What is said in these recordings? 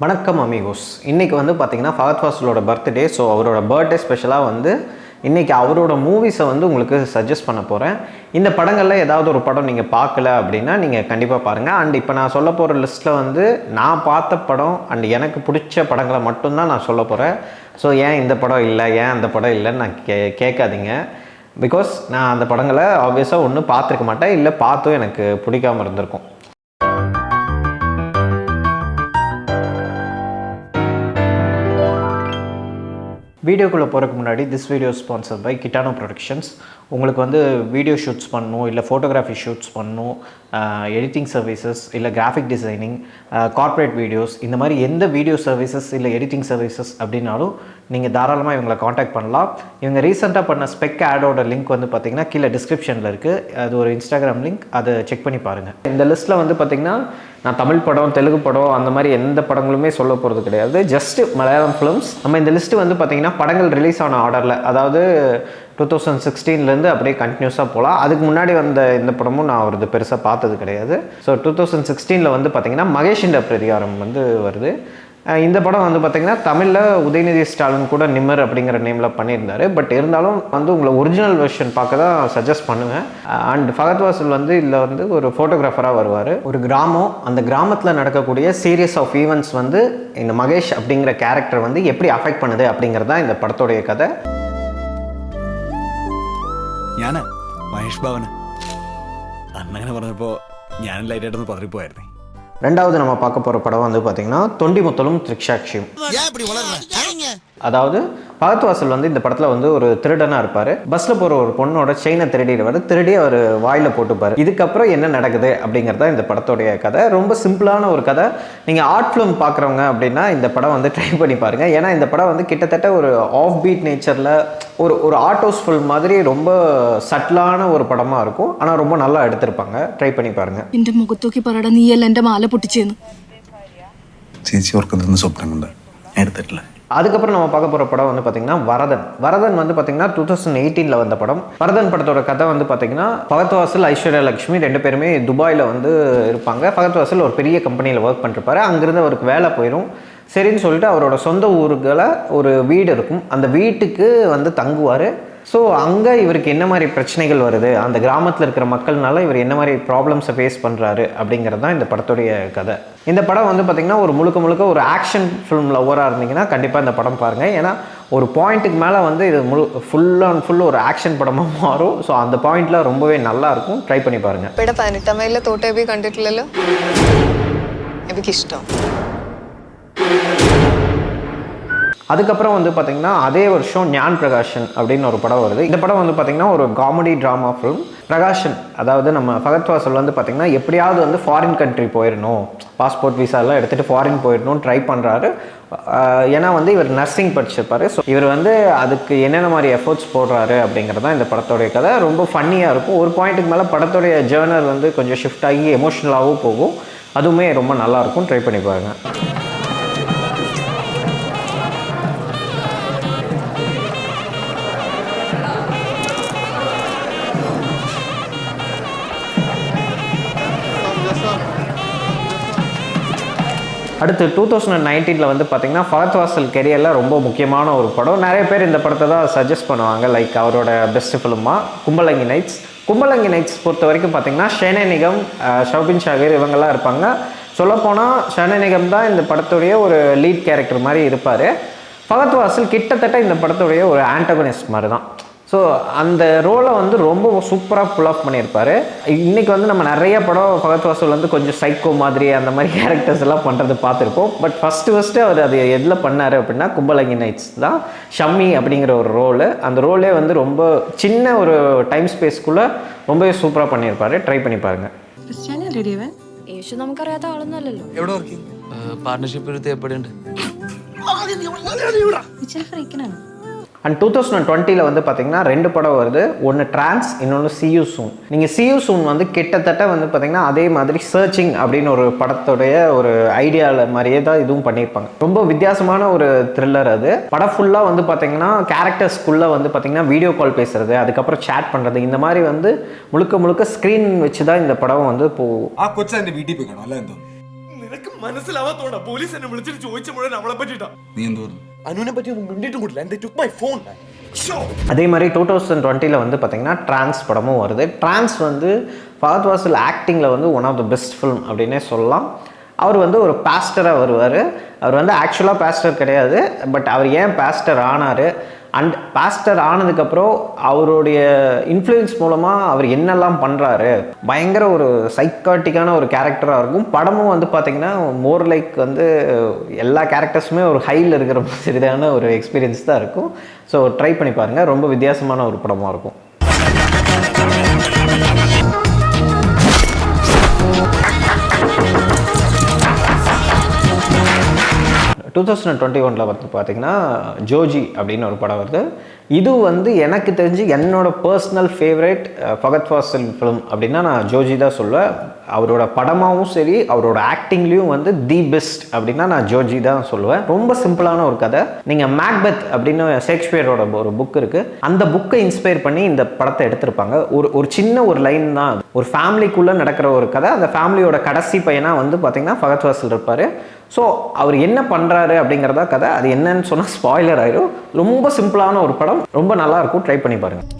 வணக்கம் அமிகோஸ். இன்றைக்கி வந்து பார்த்திங்கன்னா ஃபஹத் ஃபாசிலோட பர்த்டே. ஸோ அவரோட பர்த்டே ஸ்பெஷலாக வந்து இன்றைக்கி அவரோட மூவிஸை வந்து உங்களுக்கு சஜஸ்ட் பண்ண போகிறேன். இந்த படங்களில் ஏதாவது ஒரு படம் நீங்கள் பார்க்கல அப்படின்னா நீங்கள் கண்டிப்பாக பாருங்கள். அண்ட் இப்போ நான் சொல்ல போகிற லிஸ்ட்டில் வந்து நான் பார்த்த படம் அண்ட் எனக்கு பிடிச்ச படங்களை மட்டும்தான் நான் சொல்ல போகிறேன். ஸோ ஏன் இந்த படம் இல்லை, ஏன் அந்த படம் இல்லைன்னு நான் கேட்காதீங்க. பிகாஸ் நான் அந்த படங்களை ஆப்வியஸாக ஒன்று பார்த்துருக்க மாட்டேன், இல்லை பார்த்தும் எனக்கு பிடிக்காமல் இருந்திருக்கும். வீடியோக்குள்ளே போகிறதுக்கு முன்னாடி this video sponsor by Kitano productions. உங்களுக்கு வந்து வீடியோ ஷூட்ஸ் பண்ணணும், இல்லை ஃபோட்டோகிராஃபி ஷூட்ஸ் பண்ணணும், எடிட்டிங் சர்வீசஸ், இல்லை கிராஃபிக் டிசைனிங், கார்ப்பரேட் வீடியோஸ், இந்த மாதிரி எந்த வீடியோ சர்வீசஸ் இல்லை எடிட்டிங் சர்வீசஸ் அப்படின்னாலும் நீங்கள் தாராளமாக இவங்களை காண்டாக்ட் பண்ணலாம். இவங்க ரீசெண்டாக பண்ண ஸ்பெக் ஆடோட லிங்க் வந்து பார்த்திங்கன்னா கீழே டிஸ்கிரிப்ஷனில் இருக்குது. அது ஒரு இன்ஸ்டாகிராம் லிங்க், அதை செக் பண்ணி பாருங்கள். இந்த லிஸ்ட்டில் வந்து பார்த்திங்கன்னா நான் தமிழ் படம், தெலுங்கு படம், அந்த மாதிரி எந்த படங்களுமே சொல்ல போகிறது கிடையாது. Just Malayalam films. நம்ம இந்த லிஸ்ட்டு வந்து பார்த்திங்கன்னா படங்கள் ரிலீஸ் ஆன ஆர்டரில், அதாவது 2016 அப்படியே கண்டினியூஸாக போகலாம். அதுக்கு முன்னாடி வந்த இந்த படமும் நான் அவரது பெருசாக பார்த்தது கிடையாது. ஸோ 2016 வந்து பார்த்திங்கன்னா மகேஷிண்ட பிரதிகாரம் வந்து வருது. இந்த படம் வந்து பார்த்திங்கன்னா தமிழில் உதயநிதி ஸ்டாலின் கூட நிம்மர் அப்படிங்கிற நேமில் பண்ணியிருந்தார். பட் இருந்தாலும் வந்து உங்களை ஒரிஜினல் வெர்ஷன் பார்க்க தான் சஜஸ்ட் பண்ணுவேன். அண்ட் ஃபஹத் ஃபாசில் வந்து இதில் வந்து ஒரு ஃபோட்டோகிராஃபராக வருவார். ஒரு கிராமம், அந்த கிராமத்தில் நடக்கக்கூடிய சீரியஸ் ஆஃப் ஈவெண்ட்ஸ் வந்து இந்த மகேஷ் அப்படிங்கிற கேரக்டர் வந்து எப்படி அஃபெக்ட் பண்ணுது அப்படிங்கிறது தான் இந்த படத்தோடைய கதை. ഞാൻ മഹേഷ് ബാബന് അന്നങ്ങനെ പറഞ്ഞപ്പോൾ ഞാൻ ലൈറ്റായിട്ടൊന്ന് പതറിപ്പോയായിരുന്നേ. ரெண்டாவது நம்ம பார்க்க போகிற படம் வந்து பார்த்திங்கன்னா தொண்டிமுத்தலும் திரிக்ஷாட்சியும். அதாவது ஃபஹத் ஃபாசில் வந்து இந்த படத்தில் வந்து ஒரு திருடனாக இருப்பார். பஸ்ஸில் போகிற ஒரு பொண்ணோட செயினை திருடி அவர் வாயில் போட்டுப்பார். இதுக்கப்புறம் என்ன நடக்குது அப்படிங்கிறத இந்த படத்தோடைய கதை. ரொம்ப சிம்பிளான ஒரு கதை. நீங்கள் ஆர்ட் ஃபிலிம் பார்க்குறவங்க அப்படின்னா இந்த படம் வந்து ட்ரை பண்ணி பாருங்கள். ஏன்னா இந்த படம் வந்து கிட்டத்தட்ட ஒரு ஆஃப் பீட் நேச்சரில் ஒரு ஆர்ட் ஹவுஸ் ஃபில்ம் மாதிரி ரொம்ப சட்டிலான ஒரு படமாக இருக்கும். ஆனால் ரொம்ப நல்லா எடுத்திருப்பாங்க. ட்ரை பண்ணி பாருங்கள். എൻ്റെ മുഖത്തോക്കി പറയട നീ അല്ല എൻ്റെ മാല പൊട്ടിച്ചേന്ന് ചേച്ചി ഓർക്കുന്നതെന്ന് സ്വപ്നം കൊണ്ട് ഞാൻ എടുത്തിട്ടില്ല. அதுக்கப்புறம் நம்ம பார்க்க போகிற படம் வந்து பார்த்திங்கன்னா வரதன் வந்து பார்த்திங்கன்னா 2018 வந்த படம். வரதன் படத்தோட கதை வந்து பார்த்திங்கன்னா ஃபஹத் ஃபாசில், ஐஸ்வர்யா லக்ஷ்மி ரெண்டு பேருமே துபாயில் வந்து இருப்பாங்க. ஃபஹத் ஃபாசில் ஒரு பெரிய கம்பெனியில் ஒர்க் பண்ணிருப்பாரு. அங்கேருந்து அவருக்கு வேலை போயிடும். சரின்னு சொல்லிட்டு அவரோட சொந்த ஊர்களில் ஒரு வீடு இருக்கும். அந்த வீட்டுக்கு வந்து தங்குவார். ஸோ அங்கே இவருக்கு என்ன மாதிரி பிரச்சனைகள் வருது, அந்த கிராமத்தில் இருக்கிற மக்கள்னால இவர் என்ன மாதிரி ப்ராப்ளம்ஸை ஃபேஸ் பண்ணுறாரு அப்படிங்கிறது தான் இந்த படத்துடைய கதை. இந்த படம் வந்து பார்த்திங்கன்னா ஒரு முழுக்க ஒரு ஆக்ஷன் ஃபிலிம் லவ்வராக இருந்தீங்கன்னா கண்டிப்பாக இந்த படம் பாருங்கள். ஏன்னா ஒரு பாயிண்ட்டுக்கு மேலே வந்து இது ஃபுல் ஒரு ஆக்ஷன் படமாக மாறும். ஸோ அந்த பாயிண்டில் ரொம்பவே நல்லாயிருக்கும். ட்ரை பண்ணி பாருங்கள். ഇവിടെ 18 മൈലിലെ തോട്ടേബി കണ്ടിട്ടില്ലല്ലോ. എനിക്കിഷ്ടം. அதுக்கப்புறம் வந்து பார்த்திங்கன்னா அதே வருஷம் ஞான் பிரகாஷன் அப்படின்னு ஒரு படம் வருது. இந்த படம் வந்து பார்த்திங்கன்னா ஒரு காமெடி ட்ராமா ஃபிலிம். பிரகாஷன், அதாவது நம்ம ஃபஹத் ஃபாசில் வந்து பார்த்திங்கன்னா எப்படியாவது வந்து ஃபாரின் கண்ட்ரி போயிடணும், பாஸ்போர்ட் விசாலாம் எடுத்துகிட்டு ஃபாரின் போயிடணும்னு ட்ரை பண்ணுறாரு. ஏன்னா வந்து இவர் நர்சிங் படிச்சிருப்பார். ஸோ இவர் வந்து அதுக்கு என்னென்ன மாதிரி எஃபர்ட்ஸ் போடுறாரு அப்படிங்கிறது தான் இந்த படத்தோடைய கதை. ரொம்ப ஃபன்னியாக இருக்கும். ஒரு பாயிண்ட்டுக்கு மேலே படத்தோடைய ஜேர்னர் வந்து கொஞ்சம் ஷிஃப்ட் ஆகி எமோஷ்னலாகவும் போகும். அதுவுமே ரொம்ப நல்லாயிருக்கும். ட்ரை பண்ணி பாருங்கள். அடுத்து 2019 வந்து பார்த்திங்கன்னா ஃபஹத் ஃபாசில் கெரியரில் ரொம்ப முக்கியமான ஒரு படம். நிறைய பேர் இந்த படத்தை தான் சஜஸ்ட் பண்ணுவாங்க. லைக் அவரோட பெஸ்ட் ஃபிலிமாக கும்பலங்கி நைட்ஸ் பொறுத்த வரைக்கும் பார்த்திங்கன்னா ஷெனே நிகம், ஷௌபின் ஷாகிர் இவங்கெல்லாம் இருப்பாங்க. சொல்லப்போனால் ஷெனே நிகம் தான் இந்த படத்துடைய ஒரு லீட் கேரக்டர் மாதிரி இருப்பார். ஃபஹத் ஃபாசில் கிட்டத்தட்ட இந்த படத்துடைய ஒரு ஆன்டகனிஸ்ட் மாதிரி தான். ஸோ அந்த ரோலை வந்து ரொம்ப சூப்பராக புல் ஆஃப் பண்ணியிருப்பார். இன்றைக்கி வந்து நம்ம நிறைய படம் ஃபஹத் ஃபாசில் வந்து கொஞ்சம் சைக்கோ மாதிரி அந்த மாதிரி கேரக்டர்ஸ் எல்லாம் பண்ணுறது பார்த்துருப்போம். பட் ஃபஸ்ட்டு அவர் அது எதில் பண்ணார் அப்படின்னா கும்பலங்கி நைட்ஸ் தான். ஷம்மி அப்படிங்கிற ஒரு ரோலு, அந்த ரோலே வந்து ரொம்ப சின்ன ஒரு டைம் ஸ்பேஸ்க்குள்ளே ரொம்பவே சூப்பராக பண்ணியிருப்பார். ட்ரை பண்ணி பாருங்கள். യേശു നമുക്കറിയാത്ത ആളൊന്നുമല്ലല്ലോ. എവിടെ വർക്ക് പാർട്ണർഷിപ്പ് തേപ്പടുണ്ട്. அண்ட் 2020 வந்து பார்த்திங்கன்னா ரெண்டு படம் வருது. ஒன்று ட்ரான்ஸ், இன்னொன்று See You Soon. நீங்கள் See You Soon வந்து கிட்டத்தட்ட வந்து பார்த்திங்கன்னா அதே மாதிரி சர்ச்சிங் அப்படின்னு ஒரு படத்துடைய ஒரு ஐடியாவில் மாதிரியே தான் இதுவும் பண்ணியிருப்பாங்க. ரொம்ப வித்தியாசமான ஒரு த்ரில்லர் அது. படம் ஃபுல்லாக வந்து பார்த்திங்கன்னா கேரக்டர்ஸ்குள்ளே வந்து பார்த்திங்கன்னா வீடியோ கால் பேசுகிறது, அதுக்கப்புறம் சேட் பண்ணுறது, இந்த மாதிரி வந்து முழுக்க ஸ்க்ரீன் வச்சு தான் இந்த படம் வந்து போகும். ആ കൊച്ചു എൻ്റെ വീട്ടിൽ പോയി കാണോ അല്ല എന്തോ നിനക്ക് മനസ്സിലാവാത്തോണ്ടാ പോലീസ് എന്നെ വിളിച്ചിട്ട് ചോദിച്ച മുഴുവൻ അവളെ പറ്റിട്ടാ. നീ എന്ത് പറഞ്ഞു? അനുവിനെ പറ്റി ഒന്നും മിണ്ടിട്ടും കൂടില്ല. And they took my phone. அதே மாதிரி 2020 வந்து பார்த்தீங்கன்னா ட்ரான்ஸ் படமும் வருது. ட்ரான்ஸ் வந்து ஃபஹத் ஃபாசில் ஆக்டிங்கில் வந்து one of the best film அப்படின்னே சொல்லலாம். அவர் வந்து ஒரு பாஸ்டராக வருவார். அவர் வந்து ஆக்சுவலாக பாஸ்டர் கிடையாது, பட் அவர் ஏன் பாஸ்டர் ஆனார் அண்ட் பாஸ்டர் ஆனதுக்கப்புறம் அவருடைய இன்ஃப்ளூயன்ஸ் மூலமாக அவர் என்னெல்லாம் பண்ணுறாரு, பயங்கர ஒரு சைக்காட்டிக்கான ஒரு கேரக்டராக இருக்கும். படமும் வந்து பார்த்திங்கன்னா மோர் லைக் வந்து எல்லா கேரக்டர்ஸுமே ஒரு ஹையில் இருக்கிற மாதிரியான ஒரு எக்ஸ்பீரியன்ஸ் தான் இருக்கும். ஸோ ட்ரை பண்ணி பாருங்கள், ரொம்ப வித்தியாசமான ஒரு படமாக இருக்கும். டூ 2021 வந்து பார்த்திங்கன்னா ஜோஜி அப்படின்னு ஒரு படம் வருது. இது வந்து எனக்கு தெரிஞ்சு என்னோட personal favourite Fahadh Faasil film அப்படின்னா நான் ஜோஜி தான் சொல்லுவேன். அவரோட படமாகவும் சரி, அவரோட ஆக்டிங்லேயும் வந்து தி பெஸ்ட் அப்படின்னா நான் ஜோஜி தான் சொல்லுவேன். ரொம்ப சிம்பிளான ஒரு கதை. நீங்கள் மேக்பெத் அப்படின்னு ஷேக்ஸ்பியரோட ஒரு புக் இருக்குது, அந்த புக்கை இன்ஸ்பயர் பண்ணி இந்த படத்தை எடுத்திருப்பாங்க. ஒரு சின்ன ஒரு லைன் தான், ஒரு ஃபேமிலிக்குள்ளே நடக்கிற ஒரு கதை. அந்த ஃபேமிலியோட கடைசி பையனாக வந்து பார்த்திங்கன்னா ஃபஹத் ஃபாசில் இருப்பார். ஸோ அவர் என்ன பண்ணுறாரு அப்படிங்கிறதா கதை. அது என்னன்னு சொன்னால் ஸ்பாய்லர் ஆயிடும். ரொம்ப சிம்பிளான ஒரு படம், ரொம்ப நல்லாயிருக்கும், ட்ரை பண்ணி பாருங்கள்.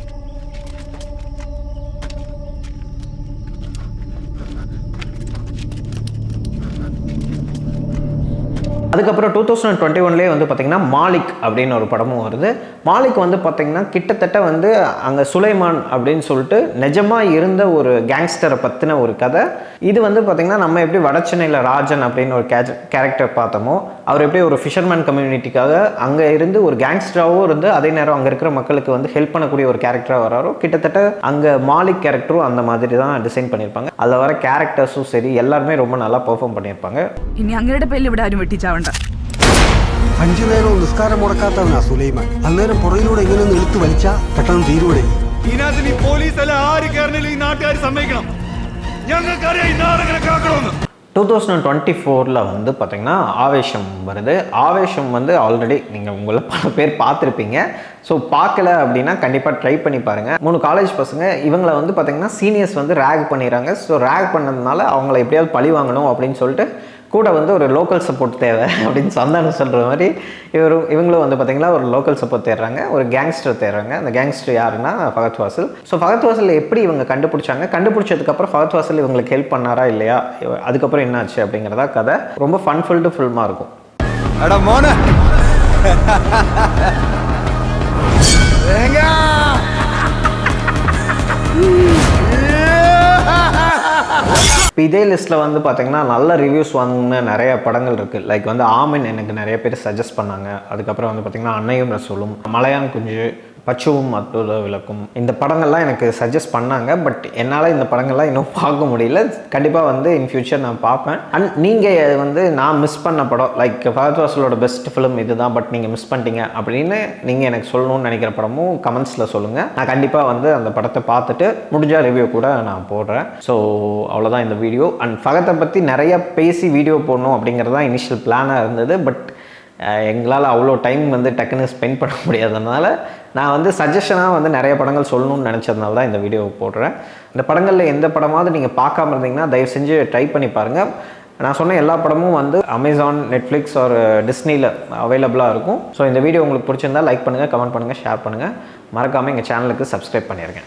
அதுக்கப்புறம் 2021 வந்து பார்த்திங்கன்னா மாலிக் அப்படின்னு ஒரு படமும் வருது. மாலிக் வந்து பார்த்திங்கன்னா கிட்டத்தட்ட வந்து அங்கே சுலைமான் அப்படின்னு சொல்லிட்டு நிஜமாக இருந்த ஒரு கேங்ஸ்டரை பற்றின ஒரு கதை. இது வந்து பார்த்திங்கன்னா நம்ம எப்படி வடச்சென்னையில் ராஜன் அப்படின்னு ஒரு கேரக்டர் பார்த்தோமோ, அவர் எப்படி ஒரு ஃபிஷர்மேன் கம்யூனிட்டிக்காக அங்கே இருந்து ஒரு கேங்ஸ்டராகவும் இருந்து அதே நேரம் அங்கே இருக்கிற மக்களுக்கு வந்து ஹெல்ப் பண்ணக்கூடிய ஒரு கேரக்டராக வராரோ, கிட்டத்தட்ட அங்கே மாலிக் கேரக்டரும் அந்த மாதிரி தான் டிசைன் பண்ணியிருப்பாங்க. அதில் வர கேரக்டர்ஸும் சரி எல்லாருமே ரொம்ப நல்லா பெர்ஃபார்ம் பண்ணியிருப்பாங்க. ഇനി അങ്ങയുടെ പേരിൽ ഇവിടെ ആരും വെട്ടിച്ചാവണ്ട. 5 നേരവും നിസ്കാരം മുടക്കാത്തവനാ സുലൈമാൻ. അന്നേരം പുറകിലൂടെ ഇങ്ങനെ ഒന്ന് ഇழுத்து വലിച്ചാ പെട്ടെന്ന് തീരൂടെ. ഇതിനകത്ത് നീ പോലീസ് അല്ല ആര് കയറണില്ല, ഈ നാട്ടുകാർ സമ്മതിക്കണം. ഞങ്ങൾക്കറിയാം ഈ നാടകനെ കാക്കണമെന്ന്. 2024 வந்து பார்த்திங்கன்னா ஆவேஷம் வருது. ஆவேஷம் வந்து ஆல்ரெடி நீங்கள் உங்களை பல பேர் பார்த்துருப்பீங்க. ஸோ பார்க்கல அப்படின்னா கண்டிப்பாக ட்ரை பண்ணி பாருங்கள். 3 காலேஜ் பசங்க இவங்களை வந்து பார்த்திங்கன்னா சீனியர்ஸ் வந்து ரேக் பண்ணிடுறாங்க. ஸோ ரேக் பண்ணதுனால அவங்கள எப்படியாவது பழி வாங்கணும் அப்படின்னு சொல்லிட்டு கூட வந்து ஒரு லோக்கல் சப்போர்ட் தேவை அப்படின்னு சந்தானம் சொல்கிற மாதிரி இவங்களும் வந்து பார்த்திங்கன்னா ஒரு லோக்கல் சப்போர்ட் தேடுறாங்க, ஒரு கேங்ஸ்டர் தேடுறாங்க. அந்த கேங்ஸ்டர் யாருன்னா ஃபஹத் ஃபாசில். ஸோ ஃபஹத் ஃபாசில் எப்படி இவங்க கண்டுபிடிச்சாங்க, கண்டுபிடிச்சதுக்கப்புறம் ஃபஹத் ஃபாசில் இவங்களுக்கு ஹெல்ப் பண்ணாரா இல்லையா, அதுக்கப்புறம் என்னாச்சு அப்படிங்கிறதா கதை. ரொம்ப ஃபன்ஃபுல்டு ஃபில்மாக இருக்கும். இப்போ இதே லிஸ்ட்டில் வந்து பார்த்திங்கன்னா நல்ல ரிவ்யூஸ் வாங்கின நிறைய படங்கள் இருக்குது. லைக் வந்து ஆமன் எனக்கு நிறைய பேர் சஜஸ்ட் பண்ணாங்க. அதுக்கப்புறம் வந்து பார்த்திங்கன்னா அன்னையும் ரசூலும், மலையான் குஞ்சு, பச்சுவும் அற்புத விளக்கும், இந்த படங்கள்லாம் எனக்கு சஜஸ்ட் பண்ணாங்க. பட் என்னால் இந்த படங்கள்லாம் இன்னும் பார்க்க முடியல. கண்டிப்பாக வந்து இன் ஃபியூச்சர் நான் பார்ப்பேன். அண்ட் நீங்கள் வந்து நான் மிஸ் பண்ண படம் லைக் ஃபஹத் ஃபாசிலோட பெஸ்ட் ஃபிலிம் இது தான், பட் நீங்கள் மிஸ் பண்ணிட்டீங்க அப்படின்னு நீங்கள் எனக்கு சொல்லணும்னு நினைக்கிற படமும் கமெண்ட்ஸில் சொல்லுங்கள். நான் கண்டிப்பாக வந்து அந்த படத்தை பார்த்துட்டு முடிஞ்சால் ரிவ்யூ கூட நான் போடுறேன். ஸோ அவ்வளோதான் இந்த வீடியோ. அண்ட் ஃபஹத்தை பற்றி நிறைய பேசி வீடியோ போடணும் அப்படிங்கிறது தான் இனிஷியல் பிளானாக இருந்தது. பட் எங்களால் அவ்வளோ டைம் வந்து டக்குன்னு ஸ்பெண்ட் பண்ண முடியாததுனால நான் வந்து சஜஷனாக வந்து நிறைய படங்கள் சொல்லணும்னு நினச்சதுனால தான் இந்த வீடியோவை போடுறேன். இந்த படங்களில் எந்த படமாவது நீங்கள் பார்க்காம இருந்தீங்கன்னா தயவு செஞ்சு ட்ரை பண்ணி பாருங்கள். நான் சொன்ன எல்லா படமும் வந்து அமேசான், நெட்ஃப்ளிக்ஸ் ஒரு டிஸ்னியில் அவைலபிளாக இருக்கும். ஸோ இந்த வீடியோ உங்களுக்கு பிடிச்சிருந்தால் லைக் பண்ணுங்கள், கமெண்ட் பண்ணுங்கள், ஷேர் பண்ணுங்கள். மறக்காமல் எங்கள் சேனலுக்கு சப்ஸ்கிரைப் பண்ணிடுங்க.